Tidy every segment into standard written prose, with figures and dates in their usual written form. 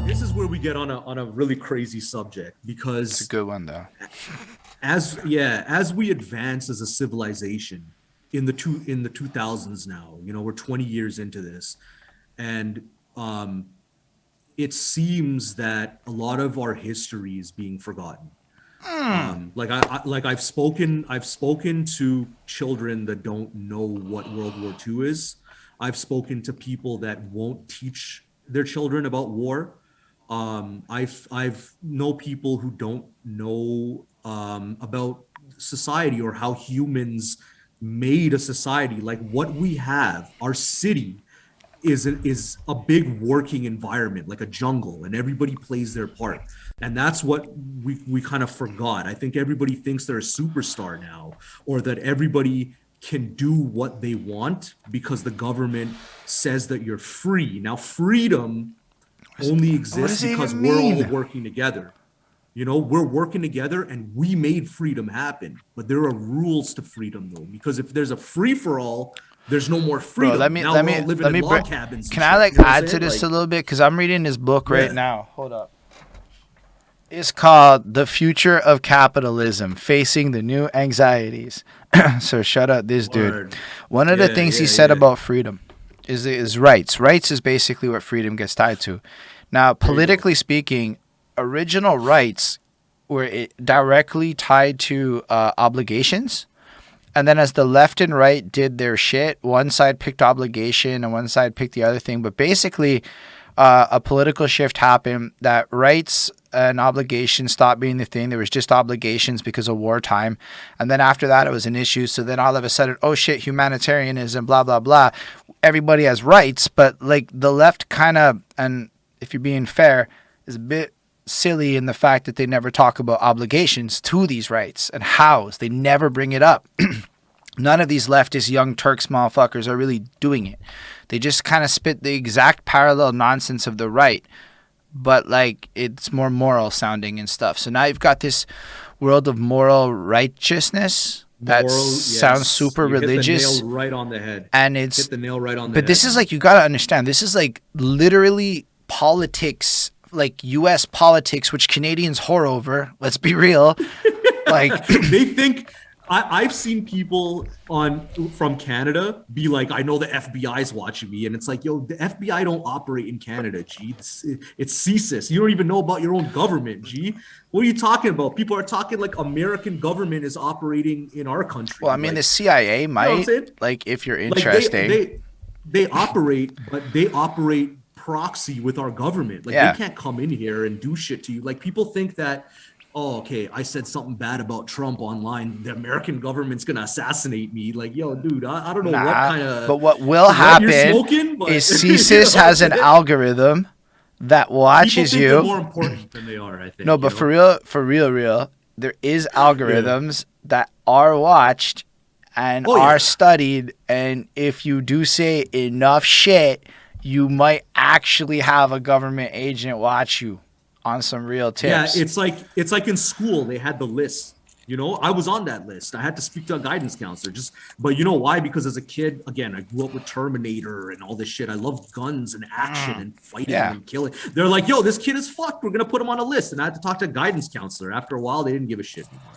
This is where we get on a really crazy subject It's a because good one though. as we advance as a civilization in the 2000s now, we're 20 years into this, and um it seems that a lot of our history is being forgotten. Like I've spoken to children that don't know what World War II is. I've spoken to people that won't teach their children about war. I've know people who don't know about society or how humans made a society like what we have. Our city is a big working environment, like a jungle, and everybody plays their part. And that's what we kind of forgot. I think everybody thinks they're a superstar now, or that everybody can do what they want because the government says that you're free. Now, freedom only What exists does it because even we're all mean? working together. We're working together and we made freedom happen. But there are rules to freedom, though, because if there's a free for all, there's no more Bro, freedom. Now we're all living in log cabins and can I shit. like You know what I'm add to saying? this a Like, little bit? Because I'm reading this book right yeah, now. Hold up. It's called The Future of Capitalism Facing the New Anxieties. So shout out this dude. word. One of the Yeah, things he yeah, said yeah. about freedom is rights. Rights is basically what freedom gets tied to. Now, There you go. politically speaking, original rights were directly tied to obligations. And then as the left and right did their shit, one side picked obligation and one side picked the other thing. But basically, a political shift happened that rights and obligations stopped being the thing. There was just obligations because of wartime. And then after that, it was an issue. So then all of a sudden, oh shit, humanitarianism, blah, blah, blah. Everybody has rights. But like the left kind of, and if you're being fair, is a bit silly in the fact that they never talk about obligations to these rights and hows. They never bring it up. None of these leftist young Turks motherfuckers are really doing it. They just kind of spit the exact parallel nonsense of the right, but like it's more moral sounding and stuff. So now you've got this world of moral righteousness that Moral, sounds yes. super You hit the nail religious, right on the head. and Hit it's the nail right on the but this head, is man. like you got to understand. This is like literally politics, like U.S. politics, which Canadians whore over. Let's be real. Like They think I've seen people on from Canada be like, I know the FBI's watching me, and it's like, yo, the FBI don't operate in Canada, G. It's CSIS. You don't even know about your own government, G. What are you talking about? People are talking like American government is operating in our country. well, I mean, Like, the CIA you know what I'm might, saying? like, if you're Like they interesting. they they operate, but they operate proxy with our government. Like they Yeah. can't come in here and do shit to you. Like people think that, oh, okay, I said something bad about Trump online, the American government's gonna assassinate me. Like, yo, dude, I don't know what Nah. kind of But what will what you're happen smoking, is but you know CSIS what I'm has an saying? algorithm that People watches think they're you. more important than they are, I No, think, but for real, there is Yeah. algorithms that are watched and Oh are yeah. studied. And if you do say enough shit, you might actually have a government agent watch you on some real Yeah, tips. it's like in school they had the list. I was on that list. I had to speak to a guidance counselor. But you know why? Because as a kid, again, I grew up with Terminator and all this shit. I love guns and action and fighting Yeah. and killing. They're like, "Yo, this kid is fucked. We're gonna put him on a list." And I had to talk to a guidance counselor. After a while, they didn't give a shit anymore.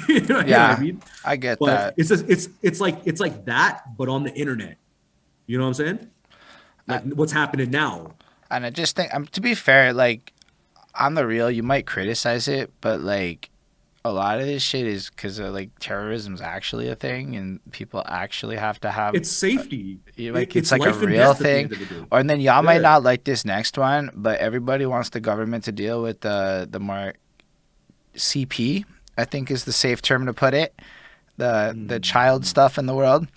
You know what I Yeah. mean? I get But that. it's like that, but on the internet. You know what I'm saying? I, Like what's happening now. and I just think, to be fair, like, on the real, you might criticize it, but like a lot of this shit is because like terrorism's actually a thing, and people actually have to have It's safety. like it's It's like a life and real death at the thing. end of the day. Or and then y'all might Yeah. not like this next one, but everybody wants the government to deal with the more CP. I think is the safe term to put it. The child Mm. stuff in the world.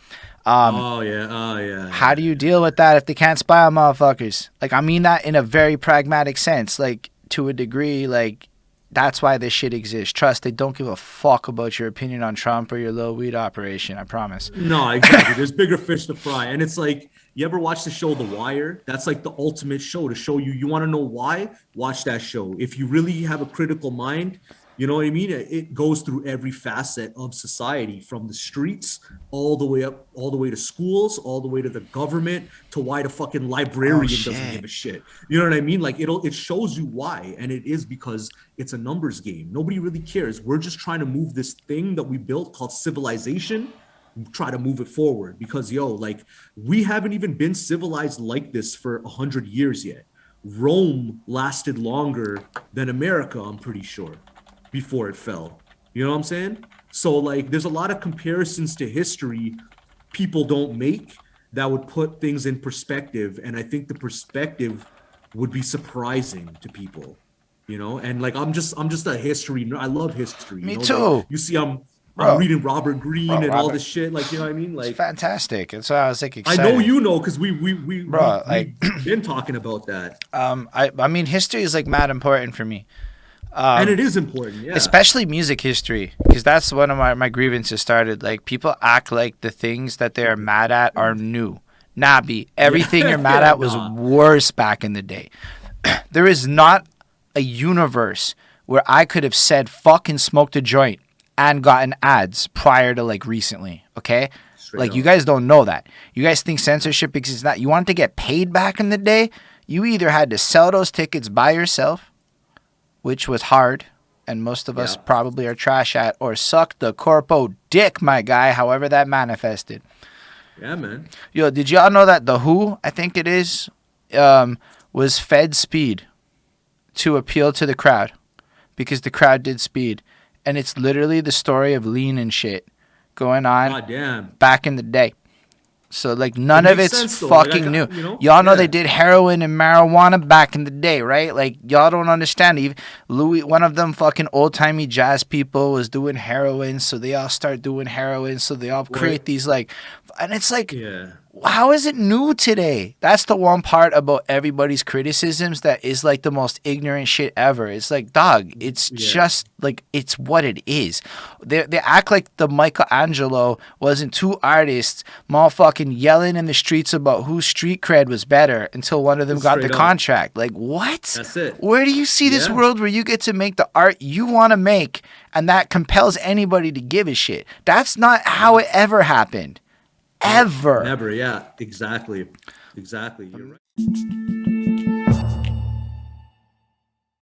Um, Oh yeah, oh yeah, how do yeah, you yeah. deal with that if they can't spy on motherfuckers? Like, I mean that in a very pragmatic sense. Like, to a degree, like, that's why this shit exists. Trust, they don't give a fuck about your opinion on Trump or your little weed operation. I promise. No, exactly. There's bigger fish to fry, and it's like you ever watch the show The Wire? That's like the ultimate show to show you. You want to know why? Watch that show. If you really have a critical mind, You know what I mean? It goes through every facet of society, from the streets all the way up, all the way to schools, all the way to the government, to why the fucking Oh librarian doesn't give shit. a shit. You know what I mean? Like it shows you why, and it is because it's a numbers game. Nobody really cares. We're just trying to move this thing that we built called civilization, try to move it forward, because like we haven't even been civilized like this for 100 years yet. Rome lasted longer than America, I'm pretty sure, before it fell. You know what I'm saying? So like there's a lot of comparisons to history people don't make that would put things in perspective, and I think the perspective would be surprising to people. And like I'm just a history I love history. Me Like too, you see I'm bro. reading Robert Greene Bro, and all Robert, this shit, like what I mean? it's Like fantastic. That's why I was like I know excited. because Bro, like, we've been talking about that. I mean, history is like mad important for me. And it is important, yeah. Especially music history, because that's one of my grievances started. Like, people act like the things that they're mad at are new. Nah, B, everything you're mad Yeah, at was nah. worse back in the day. There is not a universe where I could have said fucking smoked a joint and gotten ads prior to like recently, okay? Straight Like, you up. guys don't know that. You guys think censorship exists. Not. You wanted to get paid back in the day, you either had to sell those tickets by yourself, which was hard, and most of us Yeah. probably are trash at, or suck the corpo dick, my guy, however that manifested. Yeah, man. Yo, did y'all know that The Who, I think it is, was fed speed to appeal to the crowd because the crowd did speed? And it's literally the story of lean and shit going on God damn. back in the day. So, like, none It of makes it's sense, though. Like, fucking new. yeah. Y'all know they did heroin and marijuana back in the day, right? Like, y'all don't understand. Even Louis, one of them fucking old-timey jazz people was doing heroin, so they all start doing heroin, so they all create these, like... And it's like... Yeah. How is it new today? That's the one part about everybody's criticisms that is like the most ignorant shit ever. It's like, dog, it's just like, it's what it is. They act like the Michelangelo wasn't two artists motherfucking yelling in the streets about whose street cred was better until one of them got the Straight up. contract. Like, what? That's it. Where do you see this Yeah. world where you get to make the art you want to make and that compels anybody to give a shit? That's not how it ever happened. Ever. Never, yeah. Exactly. You're right.